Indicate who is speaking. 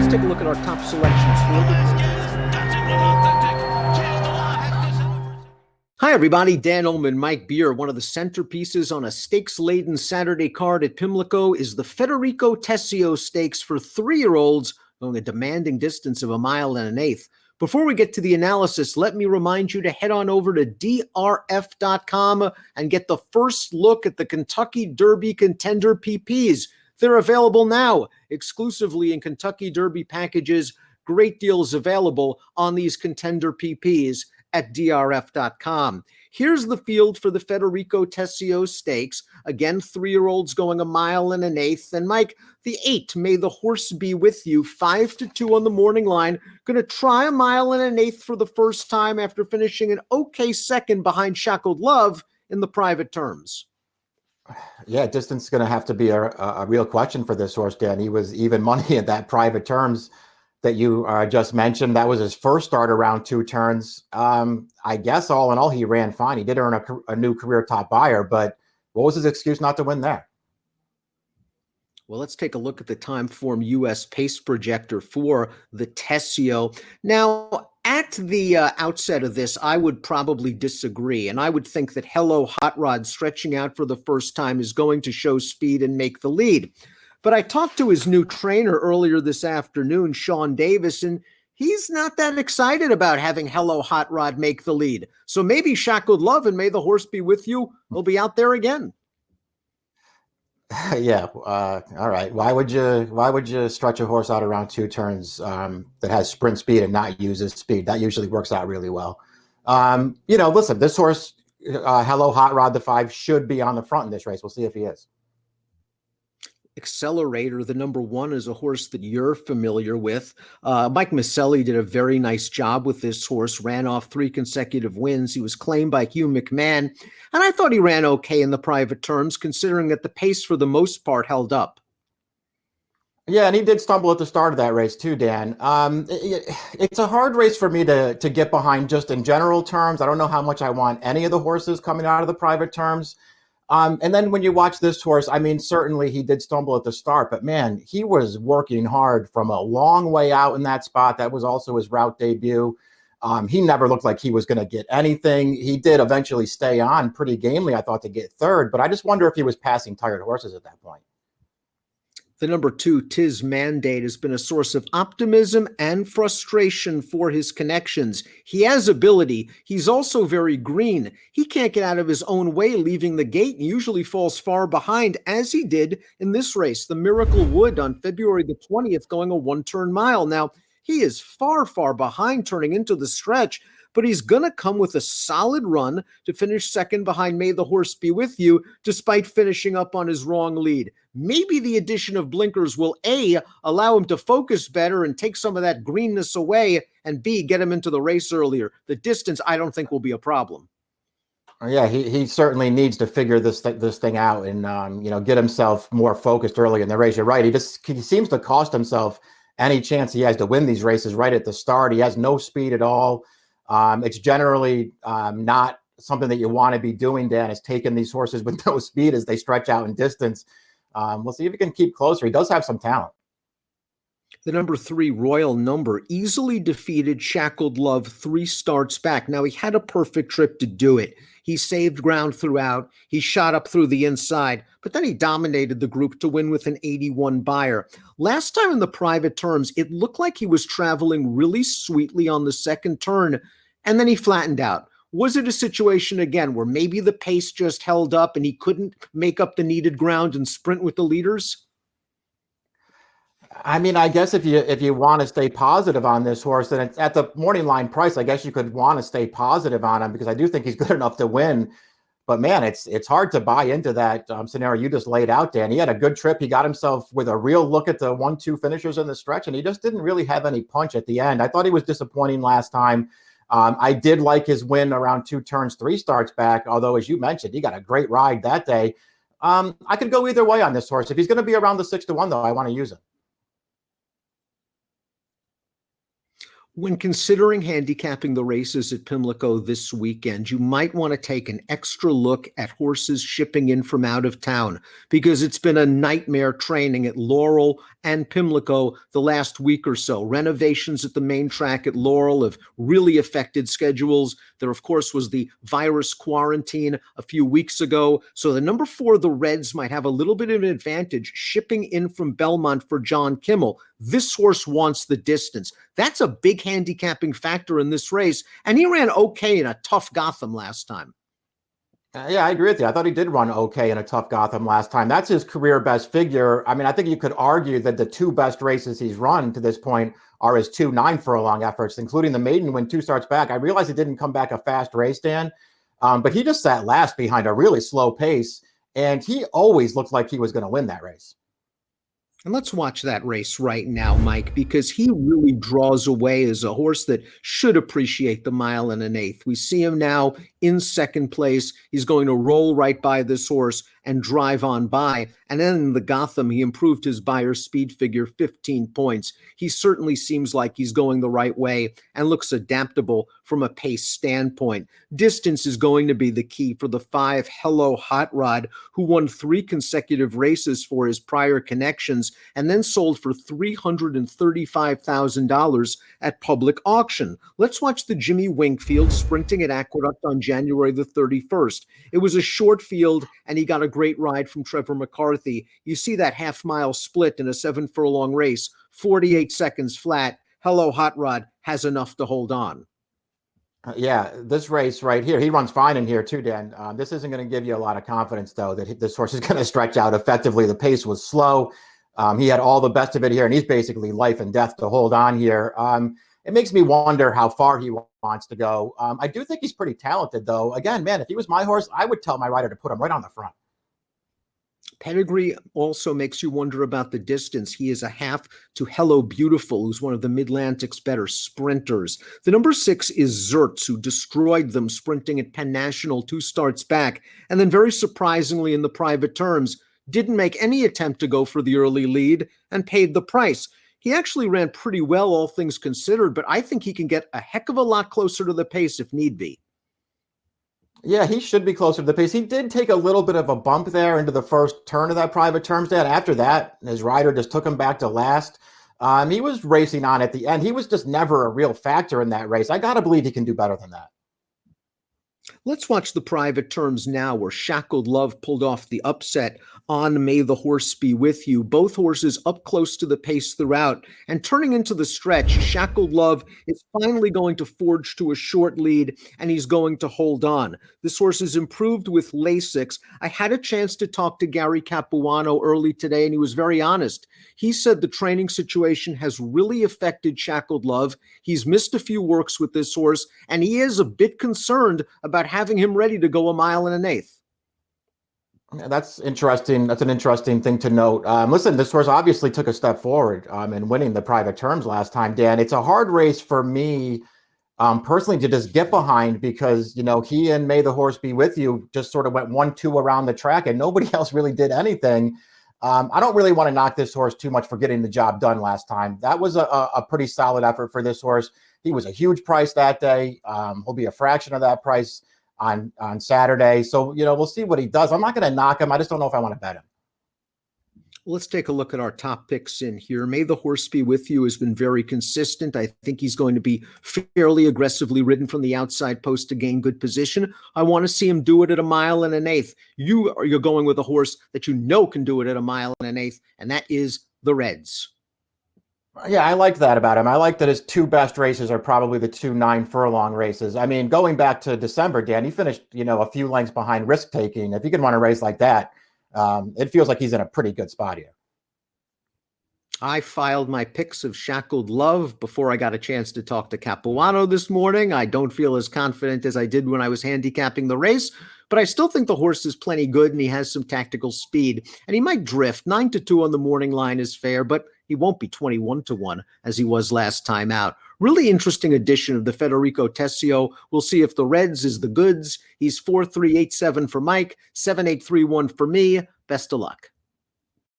Speaker 1: let's take a look at our top selections for Hi, everybody. Dan Illman, Mike Beer. One of the centerpieces on a stakes-laden Saturday card at Pimlico is the Federico Tesio Stakes for 3-year-olds going a demanding distance of 1.1 miles. Before we get to the analysis, let me remind you to head on over to DRF.com and get the first look at the Kentucky Derby Contender PPs. They're available now, exclusively in Kentucky Derby packages. Great deals available on these Contender PPs at DRF.com. Here's the field for the Federico Tesio Stakes. Again, 3-year-olds going 1.1 miles. And Mike, the 8, May the Horse Be With You, 5-2 on the morning line. Going to try 1.1 miles for the first time after finishing an okay second behind Shackled Love in the private terms.
Speaker 2: Yeah, distance is going to have to be a real question for this horse, Dan. He was even money in that private terms that you just mentioned. That was his first start around 2 turns. I guess all in all, he ran fine. He did earn a new career top buyer, but what was his excuse not to win there?
Speaker 1: Well, let's take a look at the time form US pace projector for the Tesio. Now, at the outset of this, I would probably disagree, and I would think that Hello Hot Rod stretching out for the first time is going to show speed and make the lead. But I talked to his new trainer earlier this afternoon, Sean Davis, and he's not that excited about having Hello Hot Rod make the lead. So maybe Shackled Love and May the Horse Be With You will be out there again.
Speaker 2: Yeah. All right. Why would you stretch a horse out around 2 turns that has sprint speed and not use his speed? That usually works out really well. Listen, this horse, Hello Hot Rod, the 5, should be on the front in this race. We'll see if he is.
Speaker 1: Accelerator, the number 1, is a horse that you're familiar with. Mike Maselli did a very nice job with this horse, ran off 3 consecutive wins. He was claimed by Hugh McMahon, and I thought he ran okay in the private terms, considering that the pace for the most part held up.
Speaker 2: Yeah, and he did stumble at the start of that race too, Dan. It's a hard race for me to get behind just in general terms. I don't know how much I want any of the horses coming out of the private terms. And then when you watch this horse, I mean, certainly he did stumble at the start, but man, he was working hard from a long way out in that spot. That was also his route debut. He never looked like he was going to get anything. He did eventually stay on pretty gamely, I thought, to get 3rd, but I just wonder if he was passing tired horses at that point.
Speaker 1: The number 2, Tis Mandate, has been a source of optimism and frustration for his connections. He has ability. He's also very green. He can't get out of his own way leaving the gate and usually falls far behind, as he did in this race, the Miracle Wood on February the 20th, going a 1-turn mile. Now, he is far, far behind turning into the stretch, but he's going to come with a solid run to finish second behind May the Horse Be With You, despite finishing up on his wrong lead. Maybe the addition of blinkers will A, allow him to focus better and take some of that greenness away, and B, get him into the race earlier. The distance, I don't think, will be a problem.
Speaker 2: Yeah, he certainly needs to figure this thing out and get himself more focused early in the race. You're right. He seems to cost himself any chance he has to win these races right at the start. He has no speed at all. It's generally not something that you want to be doing, Dan, is taking these horses with no speed as they stretch out in distance. We'll see if he can keep closer. He does have some talent.
Speaker 1: The number 3, Royal Number, easily defeated Shackled Love 3 starts back. Now, he had a perfect trip to do it. He saved ground throughout. He shot up through the inside, but then he dominated the group to win with an 81 buyer. Last time in the private terms, it looked like he was traveling really sweetly on the second turn, and then he flattened out. Was it a situation again where maybe the pace just held up and he couldn't make up the needed ground and sprint with the leaders?
Speaker 2: I mean, I guess if you want to stay positive on this horse, then it's at the morning line price, I guess you could want to stay positive on him because I do think he's good enough to win. But man, it's hard to buy into that scenario you just laid out, Dan. He had a good trip. He got himself with a real look at the 1-2 finishers in the stretch, and he just didn't really have any punch at the end. I thought he was disappointing last time. I did like his win around 2 turns, 3 starts back, although, as you mentioned, he got a great ride that day. I could go either way on this horse. If he's going to be around the 6-1, though, I want to use him.
Speaker 1: When considering handicapping the races at Pimlico this weekend, you might want to take an extra look at horses shipping in from out of town, because it's been a nightmare training at Laurel and Pimlico the last week or so. Renovations at the main track at Laurel have really affected schedules. There, of course, was the virus quarantine a few weeks ago. So the number 4, the Reds, might have a little bit of an advantage shipping in from Belmont for John Kimmel. This horse wants the distance. That's a big handicapping factor in this race, and he ran okay in a tough Gotham last time.
Speaker 2: Yeah, I agree with you. I thought he did run okay in a tough Gotham last time. That's his career best figure. I mean, I think you could argue that the 2 best races he's run to this point are his 2 9-furlong efforts, including the maiden win 2 starts back. I realize it didn't come back a fast race, Dan, but he just sat last behind a really slow pace, and he always looked like he was going to win that race.
Speaker 1: And let's watch that race right now, Mike, because he really draws away as a horse that should appreciate the 1 1/8. We see him now in second place. He's going to roll right by this horse and drive on by. And then in the Gotham, he improved his Beyer speed figure 15 points. He certainly seems like he's going the right way and looks adaptable from a pace standpoint. Distance is going to be the key for the 5 Hello Hot Rod, who won 3 consecutive races for his prior connections and then sold for $335,000 at public auction. Let's watch the Jimmy Winkfield sprinting at Aqueduct on January the 31st. It was a short field, and he got a great ride from Trevor McCarthy. You see that half-mile split in a 7-furlong race, 48 seconds flat. Hello Hot Rod has enough to hold on.
Speaker 2: Yeah, this race right here, he runs fine in here too, Dan. This isn't going to give you a lot of confidence, though, that this horse is going to stretch out effectively. The pace was slow. He had all the best of it here, and he's basically life and death to hold on here. It makes me wonder how far he wants to go. I do think he's pretty talented, though. Again, man, if he was my horse, I would tell my rider to put him right on the front.
Speaker 1: Pedigree also makes you wonder about the distance. He is a half to Hello Beautiful, who's one of the Mid-Atlantic's better sprinters. The number 6 is Zertz, who destroyed them sprinting at Penn National 2 starts back, and then very surprisingly in the private terms, didn't make any attempt to go for the early lead and paid the price. He actually ran pretty well, all things considered, but I think he can get a heck of a lot closer to the pace if need be.
Speaker 2: Yeah, he should be closer to the pace. He did take a little bit of a bump there into the first turn of that private terms, Dan. After that, his rider just took him back to last. He was racing on at the end. He was just never a real factor in that race. I got to believe he can do better than that.
Speaker 1: Let's watch the private terms now, where Shackled Love pulled off the upset on May the Horse Be With You. Both horses up close to the pace throughout, and turning into the stretch, Shackled Love is finally going to forge to a short lead, and he's going to hold on. This horse is improved with Lasix. I had a chance to talk to Gary Capuano early today, and he was very honest. He said the training situation has really affected Shackled Love. He's missed a few works with this horse, and he is a bit concerned about having him ready to go 1 1/8.
Speaker 2: That's interesting. That's an interesting thing to note. Listen, this horse obviously took a step forward in winning the private terms last time, Dan. It's a hard race for me personally to just get behind, because, you know, he and May the Horse Be With You just sort of went 1-2 around the track, and nobody else really did anything. I don't really want to knock this horse too much for getting the job done last time. That was a pretty solid effort for this horse. He was a huge price that day. He'll be a fraction of that price on Saturday. So, you know, we'll see what he does. I'm not going to knock him. I just don't know if I want to bet him.
Speaker 1: Let's take a look at our top picks in here. May the Horse Be With You has been very consistent. I think he's going to be fairly aggressively ridden from the outside post to gain good position. I want to see him do it at 1 1/8. You're going with a horse that you know can do it at 1 1/8, and that is the Reds.
Speaker 2: Yeah, I like that about him. I like that his 2 best races are probably the 2 9-furlong races. I mean, going back to December, Dan, he finished, you know, a few lengths behind Risk Taking. If he can run a race like that, it feels like he's in a pretty good spot here.
Speaker 1: I filed my picks of Shackled Love before I got a chance to talk to Capuano this morning. I don't feel as confident as I did when I was handicapping the race, but I still think the horse is plenty good and he has some tactical speed. And he might drift. 9-2 on the morning line is fair, but he won't be 21-1 as he was last time out. Really interesting edition of the Federico Tesio. We'll see if the Reds is the goods. He's 4-3-8-7 for Mike, 7-8-3-1 for me. Best of luck.